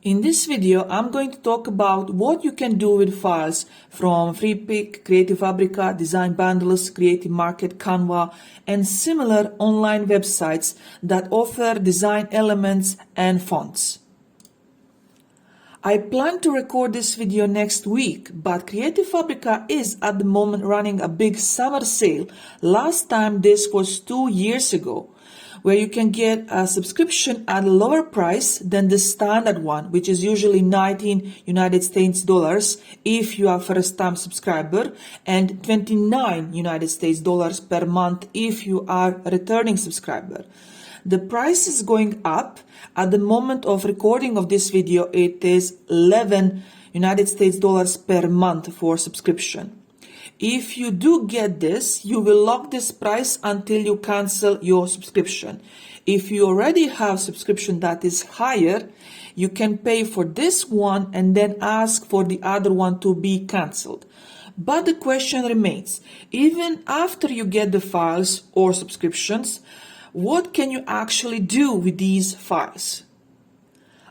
In this video, I'm going to talk about what you can do with files from FreePic, Creative Fabrica, Design Bundles, Creative Market, Canva, and similar online websites that offer design elements and fonts. I plan to record this video next week, but Creative Fabrica is at the moment running a big summer sale. Last time this was 2 years ago, where you can get a subscription at a lower price than the standard one, which is usually $19 if you are first-time subscriber and $29 per month if you are a returning subscriber. The price is going up. At the moment of recording of this video, it is $11 per month for subscription. If you do get this, you will lock this price until you cancel your subscription. If you already have subscription that is higher, you can pay for this one and then ask for the other one to be cancelled. But the question remains, even after you get the files or subscriptions, what can you actually do with these files?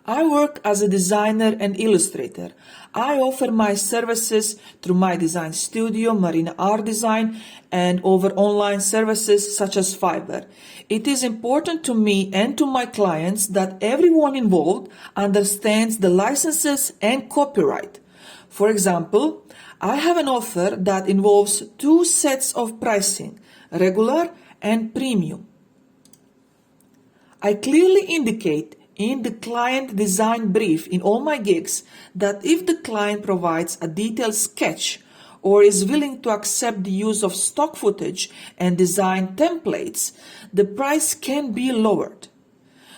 I work as a designer and illustrator. I offer my services through my design studio, Marina Art Design, and over online services such as Fiverr. It is important to me and to my clients that everyone involved understands the licenses and copyright. For example, I have an offer that involves 2 sets of pricing, regular and premium. I clearly indicate in the client design brief in all my gigs that if the client provides a detailed sketch or is willing to accept the use of stock footage and design templates, the price can be lowered.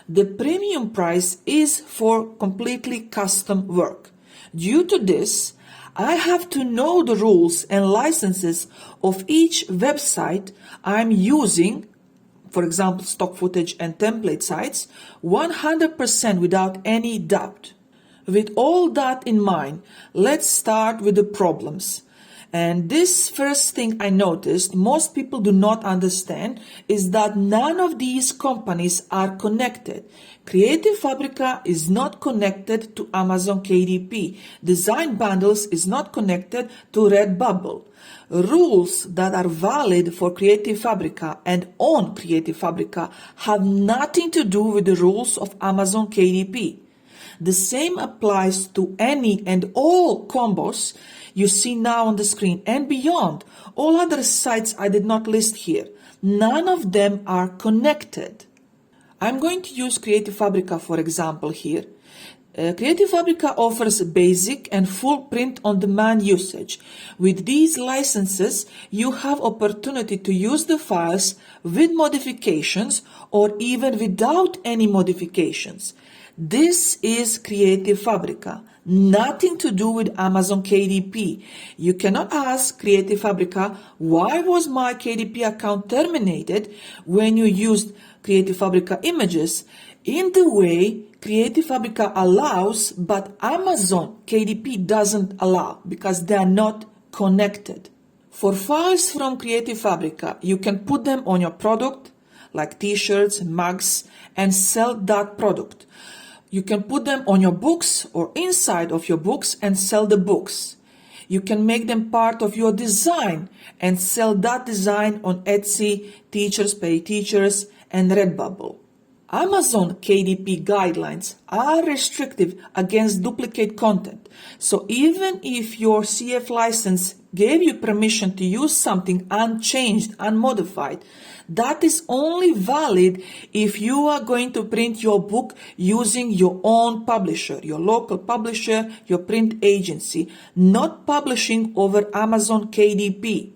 The premium price is for completely custom work. Due to this, I have to know the rules and licenses of each website I'm using, for example, stock footage and template sites, 100% without any doubt. With all that in mind, let's start with the problems. And this first thing I noticed most people do not understand is that none of these companies are connected. Creative Fabrica is not connected to Amazon KDP. Design Bundles is not connected to Redbubble. Rules that are valid for Creative Fabrica and on Creative Fabrica have nothing to do with the rules of Amazon KDP. The same applies to any and all combos you see now on the screen and beyond. All other sites I did not list here. None of them are connected. I'm going to use Creative Fabrica for example here. Creative Fabrica offers basic and full print-on-demand usage. With these licenses, you have opportunity to use the files with modifications or even without any modifications. This is Creative Fabrica, nothing to do with Amazon KDP. You cannot ask Creative Fabrica, why was my KDP account terminated when you used Creative Fabrica images in the way Creative Fabrica allows, but Amazon KDP doesn't allow because they are not connected. For files from Creative Fabrica, you can put them on your product, like t-shirts, mugs, and sell that product. You can put them on your books or inside of your books and sell the books. You can make them part of your design and sell that design on Etsy, Teachers Pay Teachers, and Redbubble. Amazon KDP guidelines are restrictive against duplicate content. So even if your CF license gave you permission to use something unchanged, unmodified, that is only valid if you are going to print your book using your own publisher, your local publisher, your print agency, not publishing over Amazon KDP.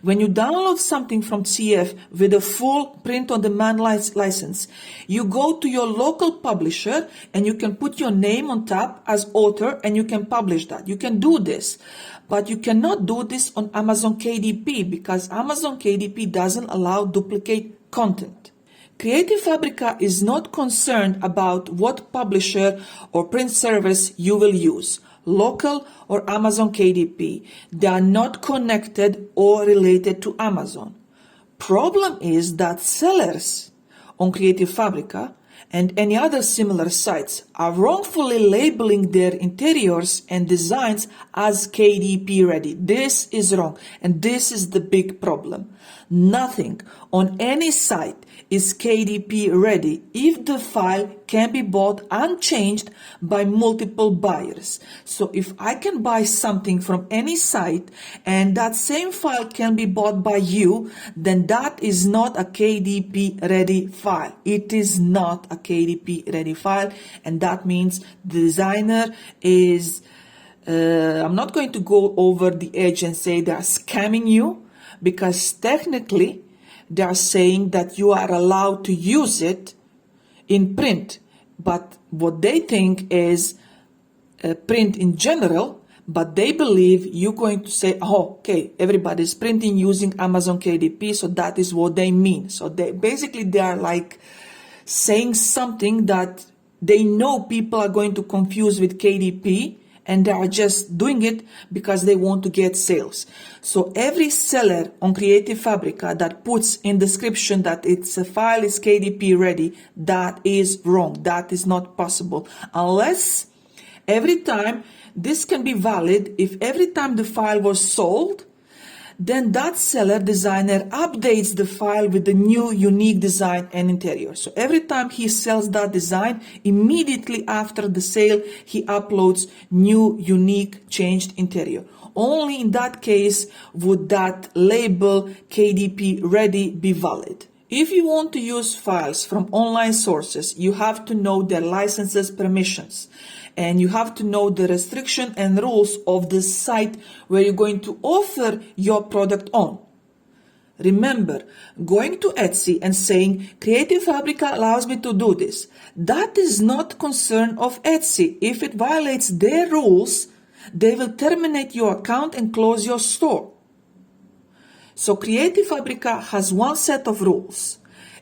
When you download something from CF with a full print-on-demand license, you go to your local publisher and you can put your name on top as author and you can publish that. You can do this, but you cannot do this on Amazon KDP because Amazon KDP doesn't allow duplicate content. Creative Fabrica is not concerned about what publisher or print service you will use, local or Amazon KDP. They are not connected or related to Amazon. Problem is that sellers on Creative Fabrica and any other similar sites are wrongfully labeling their interiors and designs as KDP ready. This is wrong, and this is the big problem. Nothing on any site is KDP ready if the file can be bought unchanged by multiple buyers. So if I can buy something from any site and that same file can be bought by you, then that is not a KDP ready file. It is not a KDP ready file, and that means the designer is, I'm not going to go over the edge and say they are scamming you, because technically they are saying that you are allowed to use it in print, but what they think is print in general, but they believe you're going to say, oh, okay, everybody's printing using Amazon KDP, so that is what they mean. So they are like saying something that they know people are going to confuse with KDP, and they are just doing it because they want to get sales. So every seller on Creative Fabrica that puts in description that it's a file is KDP ready, that is wrong. That is not possible. Unless every time, this can be valid if every time the file was sold, then that seller designer updates the file with the new unique design and interior. So every time he sells that design, immediately after the sale, he uploads new unique changed interior. Only in that case would that label KDP ready be valid. If you want to use files from online sources, you have to know their licenses permissions. And you have to know the restriction and rules of the site where you're going to offer your product on. Remember, going to Etsy and saying, Creative Fabrica allows me to do this, that is not concern of Etsy. If it violates their rules, they will terminate your account and close your store. So Creative Fabrica has one set of rules.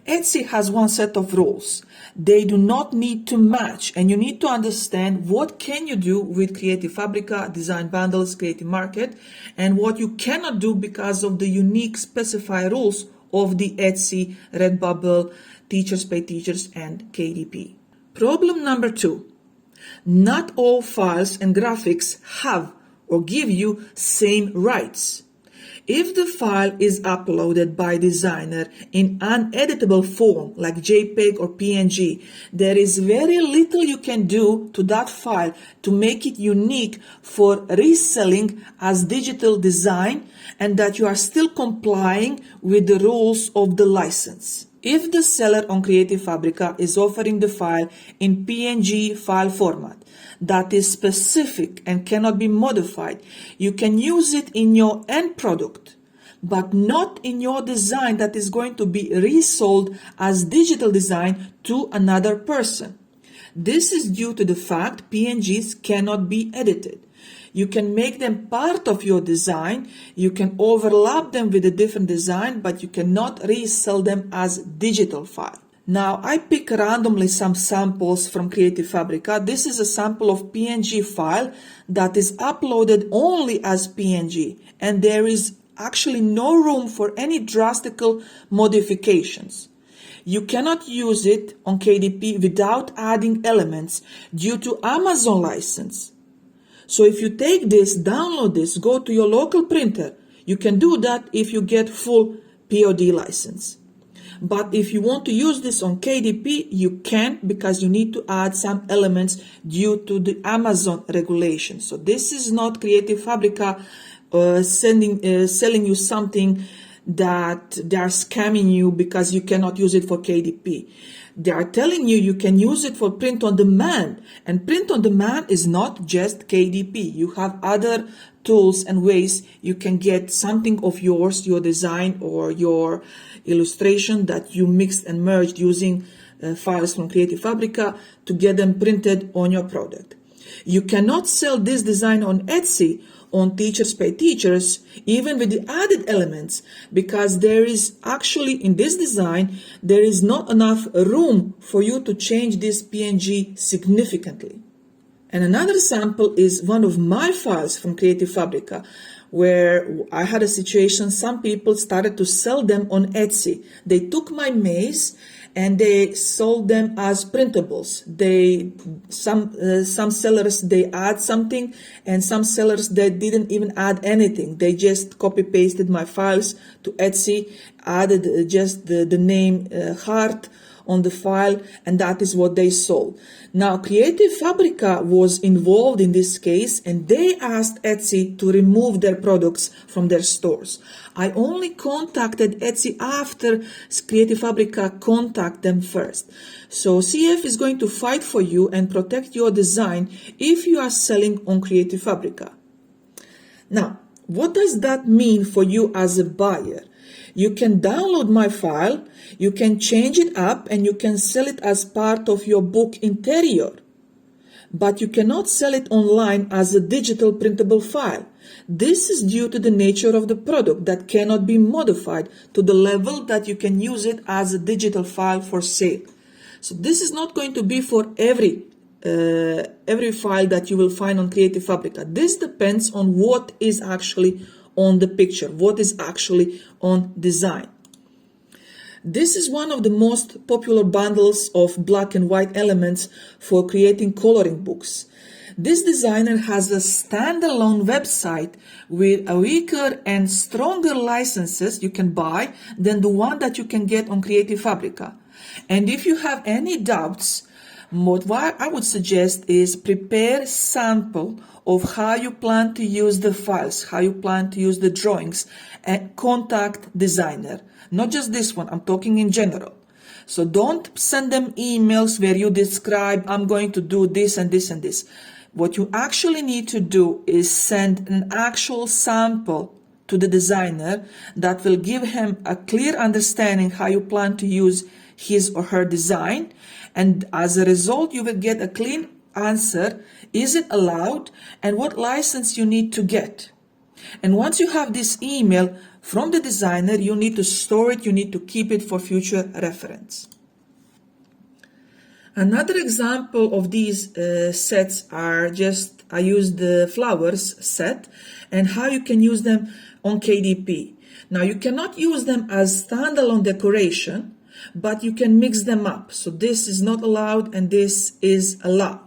Etsy has one set of rules. They do not need to match, and you need to understand what can you do with Creative Fabrica, Design Bundles, Creative Market, and what you cannot do because of the unique specified rules of the Etsy, Redbubble, Teachers Pay Teachers, and KDP. Problem number 2. Not all files and graphics have or give you same rights. If the file is uploaded by designer in uneditable form like JPEG or PNG, there is very little you can do to that file to make it unique for reselling as digital design, and that you are still complying with the rules of the license. If the seller on Creative Fabrica is offering the file in PNG file format that is specific and cannot be modified, you can use it in your end product, but not in your design that is going to be resold as digital design to another person. This is due to the fact PNGs cannot be edited. You can make them part of your design, you can overlap them with a different design, but you cannot resell them as digital file. Now, I pick randomly some samples from Creative Fabrica. This is a sample of PNG file that is uploaded only as PNG, and there is actually no room for any drastic modifications. You cannot use it on KDP without adding elements due to Amazon license. So if you take this, download this, go to your local printer, you can do that if you get full POD license. But if you want to use this on KDP, you can't, because you need to add some elements due to the Amazon regulation. So this is not Creative Fabrica selling you something that they are scamming you because you cannot use it for KDP. They are telling you can use it for print on demand, and print on demand is not just KDP. You have other tools and ways you can get something of yours, your design or your illustration that you mixed and merged using files from Creative Fabrica to get them printed on your product. You cannot sell this design on Etsy on Teachers Pay Teachers, even with the added elements, because there is actually in this design, there is not enough room for you to change this PNG significantly. And another sample is one of my files from Creative Fabrica, where I had a situation, some people started to sell them on Etsy. They took my maze and they sold them as printables. Some sellers, they add something, and some sellers, they didn't even add anything. They just copy pasted my files to Etsy, added just the name heart on the file, and that is what they sold. Now, Creative Fabrica was involved in this case, and they asked Etsy to remove their products from their stores. I only contacted Etsy after Creative Fabrica contacted them first. So CF is going to fight for you and protect your design if you are selling on Creative Fabrica. Now, what does that mean for you as a buyer? You can download my file, you can change it up, and you can sell it as part of your book interior. But you cannot sell it online as a digital printable file. This is due to the nature of the product that cannot be modified to the level that you can use it as a digital file for sale. So this is not going to be for every file that you will find on Creative Fabrica. This depends on what is actually on the picture, what is actually on design. This is one of the most popular bundles of black and white elements for creating coloring books. This designer has a standalone website with a weaker and stronger licenses you can buy than the one that you can get on Creative Fabrica. And if you have any doubts, what I would suggest is prepare a sample of how you plan to use the files, how you plan to use the drawings, and contact designer. Not just this one, I'm talking in general. So don't send them emails where you describe, I'm going to do this and this and this. What you actually need to do is send an actual sample to the designer that will give him a clear understanding how you plan to use his or her design. And as a result, you will get a clean answer. Is it allowed? And what license you need to get? And once you have this email from the designer, you need to store it, you need to keep it for future reference. Another example of these sets are I used the flowers set and how you can use them on KDP. Now you cannot use them as standalone decoration, but you can mix them up. So this is not allowed and this is allowed.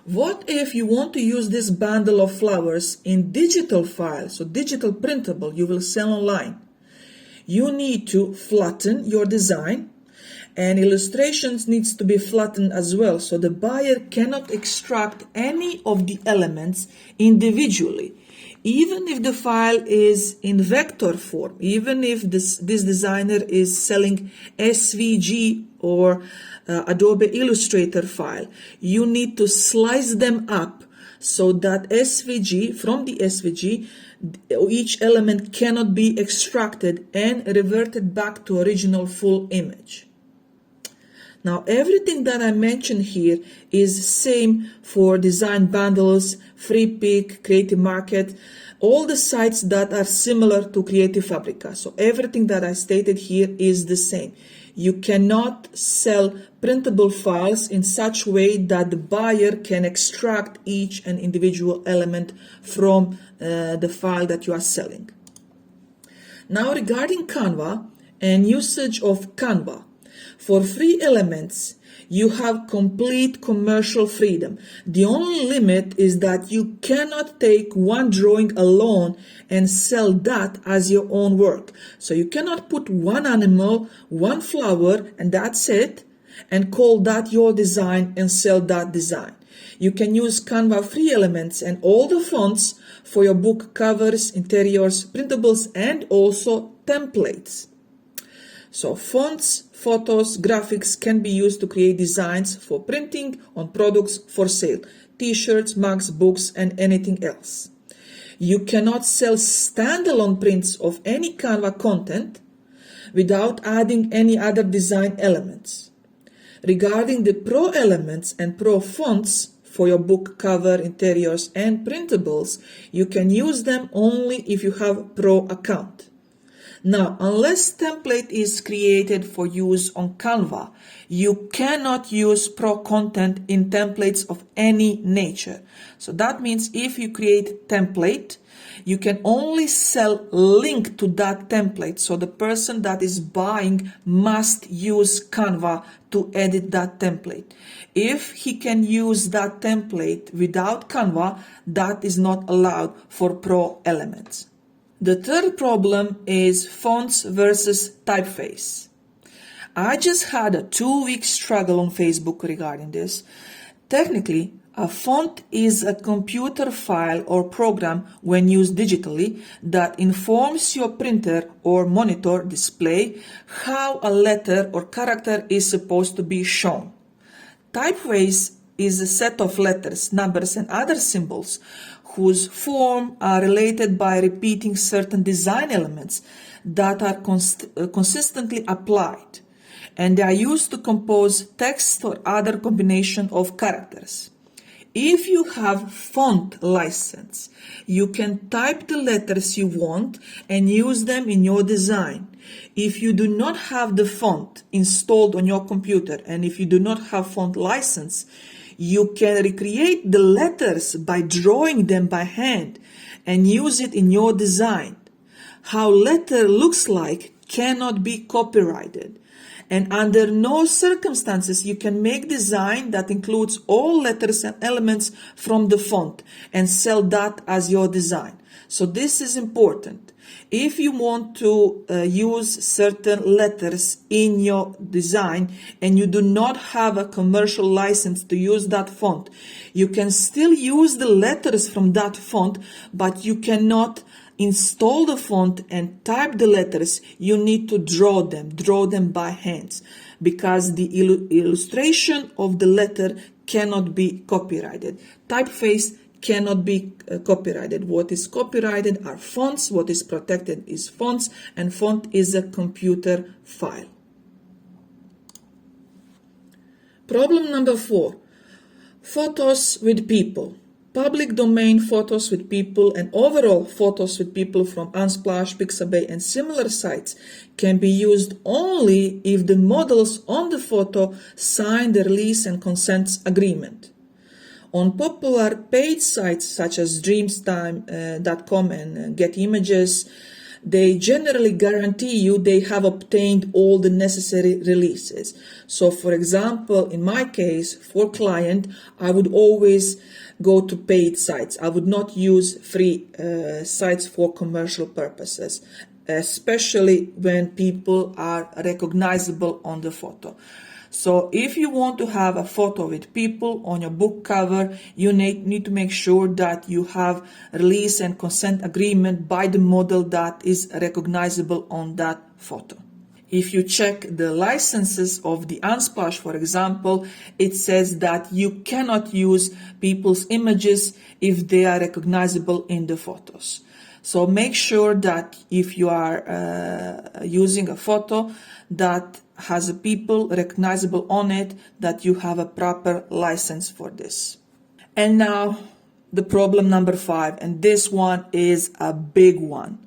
What if you want to use this bundle of flowers in digital files, so digital printable you will sell online? You need to flatten your design, and illustrations needs to be flattened as well, so the buyer cannot extract any of the elements individually. Even if the file is in vector form, even if this designer is selling SVG or Adobe Illustrator file, you need to slice them up so that from the SVG, each element cannot be extracted and reverted back to original full image. Now, everything that I mentioned here is same for design bundles, FreePick, Creative Market, all the sites that are similar to Creative Fabrica. So everything that I stated here is the same. You cannot sell printable files in such a way that the buyer can extract each and individual element from the file that you are selling. Now, regarding Canva and usage of Canva, for free elements, you have complete commercial freedom. The only limit is that you cannot take one drawing alone and sell that as your own work. So you cannot put one animal, one flower, and that's it, and call that your design and sell that design. You can use Canva free elements and all the fonts for your book covers, interiors, printables, and also templates. So fonts, photos, graphics can be used to create designs for printing on products for sale, t-shirts, mugs, books, and anything else. You cannot sell standalone prints of any Canva content without adding any other design elements. Regarding the pro elements and pro fonts for your book cover, interiors, and printables, you can use them only if you have pro account. Now, unless template is created for use on Canva, you cannot use pro content in templates of any nature. So that means if you create template, you can only sell link to that template. So the person that is buying must use Canva to edit that template. If he can use that template without Canva, that is not allowed for pro elements. The third problem is fonts versus typeface. I just had a 2-week struggle on Facebook regarding this. Technically, a font is a computer file or program when used digitally that informs your printer or monitor display how a letter or character is supposed to be shown. Typeface is a set of letters, numbers, and other symbols whose form are related by repeating certain design elements that are consistently applied, and they are used to compose text or other combination of characters. If you have font license, you can type the letters you want and use them in your design. If you do not have the font installed on your computer and if you do not have font license, you can recreate the letters by drawing them by hand and use it in your design. How letter looks like cannot be copyrighted. And under no circumstances you can make design that includes all letters and elements from the font and sell that as your design. So this is important. If you want to use certain letters in your design and you do not have a commercial license to use that font, you can still use the letters from that font, but you cannot install the font and type the letters. You need to draw them by hands, because the illustration of the letter cannot be copyrighted. Typeface cannot be copyrighted. What is copyrighted are fonts, what is protected is fonts, and font is a computer file. Problem number 4, photos with people. Public domain photos with people and overall photos with people from Unsplash, Pixabay, and similar sites can be used only if the models on the photo sign the release and consents agreement. On popular paid sites such as dreamstime.com and Get Images, they generally guarantee you they have obtained all the necessary releases. So for example, in my case, for client, I would always go to paid sites. I would not use free sites for commercial purposes, especially when people are recognizable on the photo. So if you want to have a photo with people on your book cover, you need to make sure that you have release and consent agreement by the model that is recognizable on that photo. If you check the licenses of the Unsplash, for example, it says that you cannot use people's images if they are recognizable in the photos. So make sure that if you are using a photo that has a people recognizable on it, that you have a proper license for this. And now the problem number 5, and this one is a big one.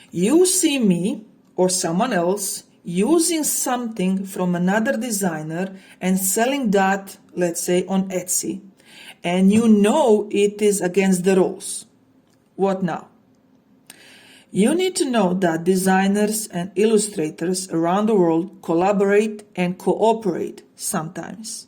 You see me or someone else using something from another designer and selling that, let's say, on Etsy, and you know it is against the rules. What now? You need to know that designers and illustrators around the world collaborate and cooperate sometimes.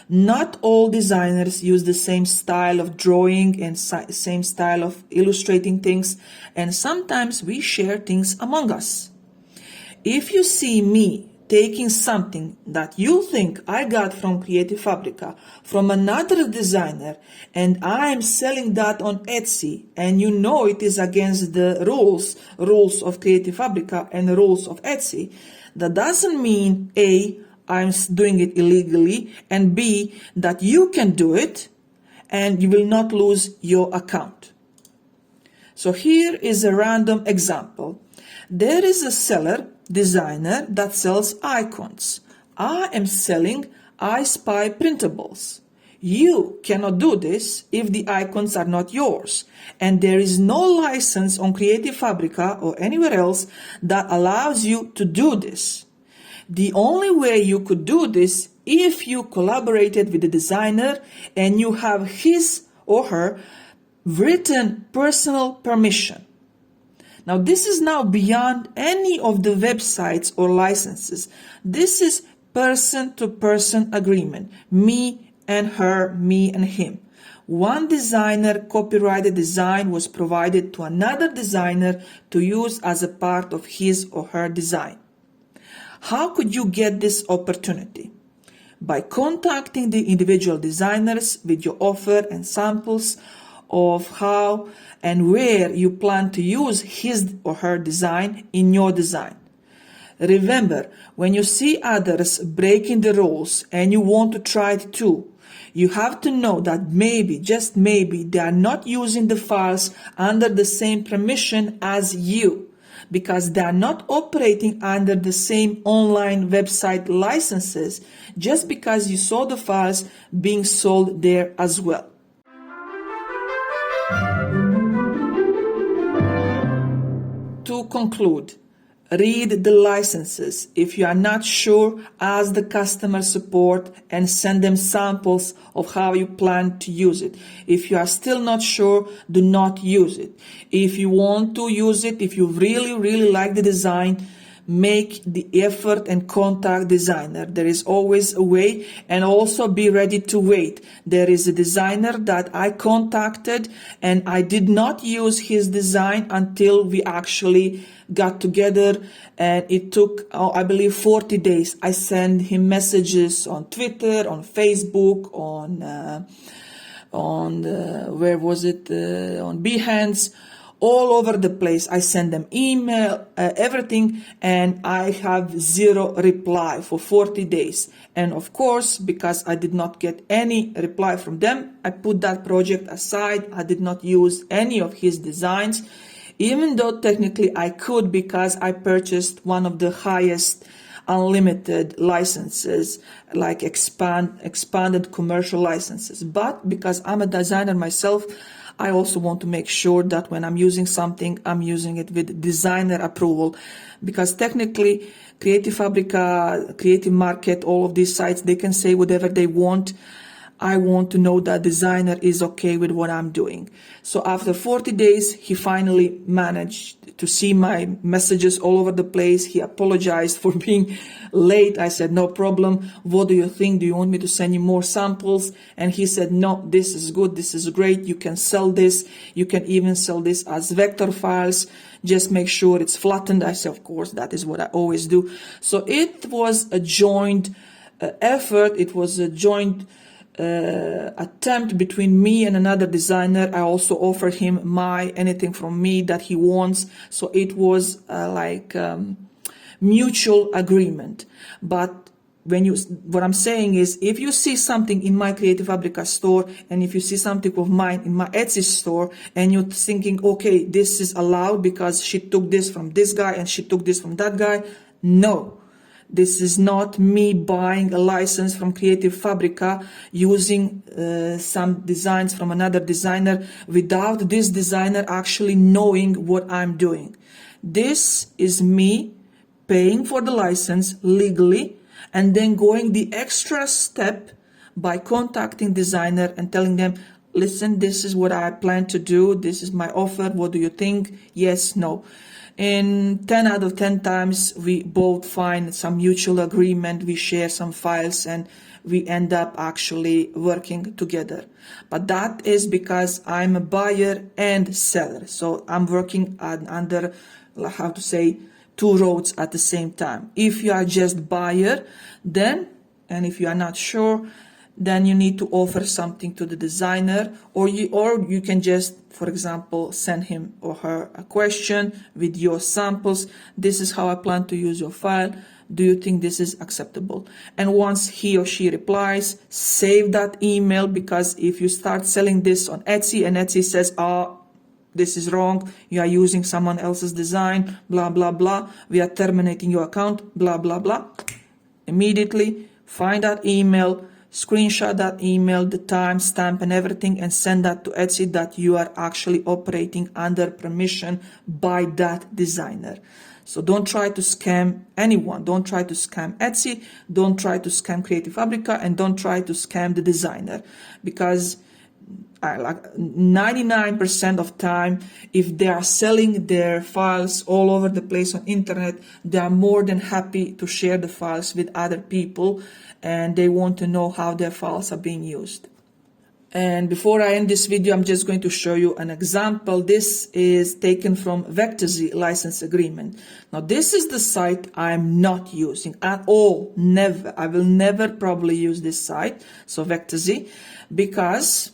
Not all designers use the same style of drawing and same style of illustrating things, and sometimes we share things among us. If you see me taking something that you think I got from Creative Fabrica from another designer and I am selling that on Etsy, and you know it is against the rules of Creative Fabrica and the rules of Etsy, that doesn't mean A, I'm doing it illegally, and B, that you can do it and you will not lose your account. So here is a random example. There is a designer that sells icons. I am selling I Spy printables. You cannot do this if the icons are not yours, and there is no license on Creative Fabrica or anywhere else that allows you to do this. The only way you could do this if you collaborated with the designer and you have his or her written personal permission. Now, this is now beyond any of the websites or licenses. This is person-to-person agreement. Me and her, me and him. One designer copyrighted design was provided to another designer to use as a part of his or her design. How could you get this opportunity? By contacting the individual designers with your offer and samples of how and where you plan to use his or her design in your design. Remember, when you see others breaking the rules and you want to try it too, you have to know that maybe, just maybe, they are not using the files under the same permission as you, because they are not operating under the same online website licenses just because you saw the files being sold there as well. To conclude, read the licenses. If you are not sure, ask the customer support and send them samples of how you plan to use it. If you are still not sure, do not use it. If you want to use it, if you really like the design, make the effort and contact designer. There is always a way, and also be ready to wait. There is a designer that I contacted and I did not use his design until we actually got together, and it took, I believe, 40 days. I sent him messages on Twitter, on Facebook, on Behance, all over the place. I send them email, everything, and I have zero reply for 40 days. And of course, because I did not get any reply from them, I put that project aside. I did not use any of his designs, even though technically I could, because I purchased one of the highest unlimited licenses, like expanded commercial licenses. But because I'm a designer myself, I also want to make sure that when I'm using something, I'm using it with designer approval, because technically Creative Fabrica, Creative Market, all of these sites, they can say whatever they want. I want to know that designer is okay with what I'm doing. So after 40 days, he finally managed to see my messages all over the place. He apologized for being late. I said, no problem. What do you think? Do you want me to send you more samples? And he said, no, this is good. This is great. You can sell this. You can even sell this as vector files. Just make sure it's flattened. I said, of course, that is what I always do. So it was a joint effort. It was a joint attempt between me and another designer. I also offered him anything from me that he wants. So it was mutual agreement. But what I'm saying is, if you see something in my Creative Fabrica store, and if you see something of mine in my Etsy store, and you're thinking, okay, this is allowed because she took this from this guy and she took this from that guy. No. This is not me buying a license from Creative Fabrica, using some designs from another designer without this designer actually knowing what I'm doing. This is me paying for the license legally and then going the extra step by contacting designer and telling them, listen, this is what I plan to do. This is my offer. What do you think? Yes, no. In 10 out of 10 times, we both find some mutual agreement, we share some files, and we end up actually working together. But that is because I'm a buyer and seller. So I'm working under, two roads at the same time. If you are just buyer, then, and if you are not sure, then you need to offer something to the designer, or you can just, for example, send him or her a question with your samples. This is how I plan to use your file. Do you think this is acceptable? And once he or she replies, save that email, because if you start selling this on Etsy and Etsy says, this is wrong, you are using someone else's design, blah, blah, blah, we are terminating your account, blah, blah, blah. Immediately find that email, screenshot that email, the timestamp and everything, and send that to Etsy that you are actually operating under permission by that designer. So don't try to scam anyone. Don't try to scam Etsy. Don't try to scam Creative Fabrica, and don't try to scam the designer, because like 99% of time, if they are selling their files all over the place on internet, they are more than happy to share the files with other people, and they want to know how their files are being used. And before I end this video, I'm just going to show you an example. This is taken from Vector-Z license agreement. Now, this is the site I'm not using at all. Never. I will never probably use this site, so Vector-Z, because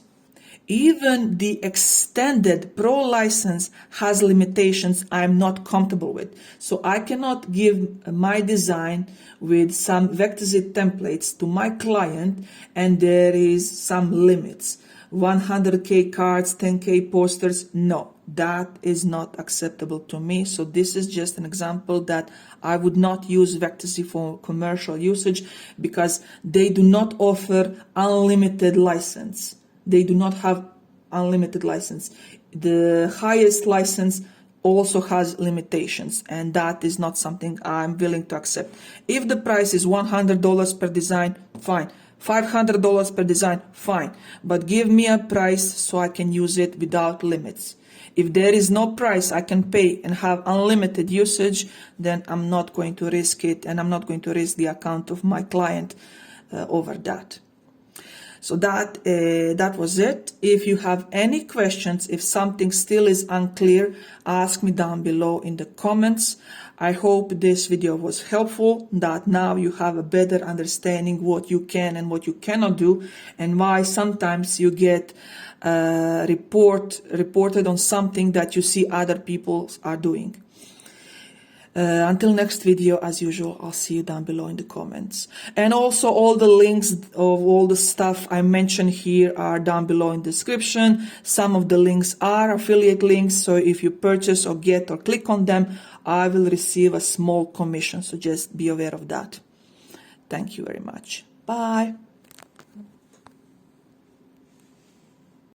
even the extended Pro license has limitations I'm not comfortable with. So I cannot give my design with some Vector-Z templates to my client, and there is some limits. 100K cards, 10K posters, no, that is not acceptable to me. So this is just an example that I would not use Vector-Z for commercial usage, because they do not offer unlimited license. They do not have unlimited license. The highest license also has limitations, and that is not something I'm willing to accept. If the price is $100 per design, fine. $500 per design, fine. But give me a price so I can use it without limits. If there is no price I can pay and have unlimited usage, then I'm not going to risk it, and I'm not going to risk the account of my client over that. So that was it. If you have any questions, if something still is unclear, ask me down below in the comments. I hope this video was helpful, that now you have a better understanding what you can and what you cannot do, and why sometimes you get reported on something that you see other people are doing. Until next video, as usual, I'll see you down below in the comments. And also all the links of all the stuff I mentioned here are down below in the description. Some of the links are affiliate links, so if you purchase or get or click on them, I will receive a small commission, so just be aware of that. Thank you very much. Bye.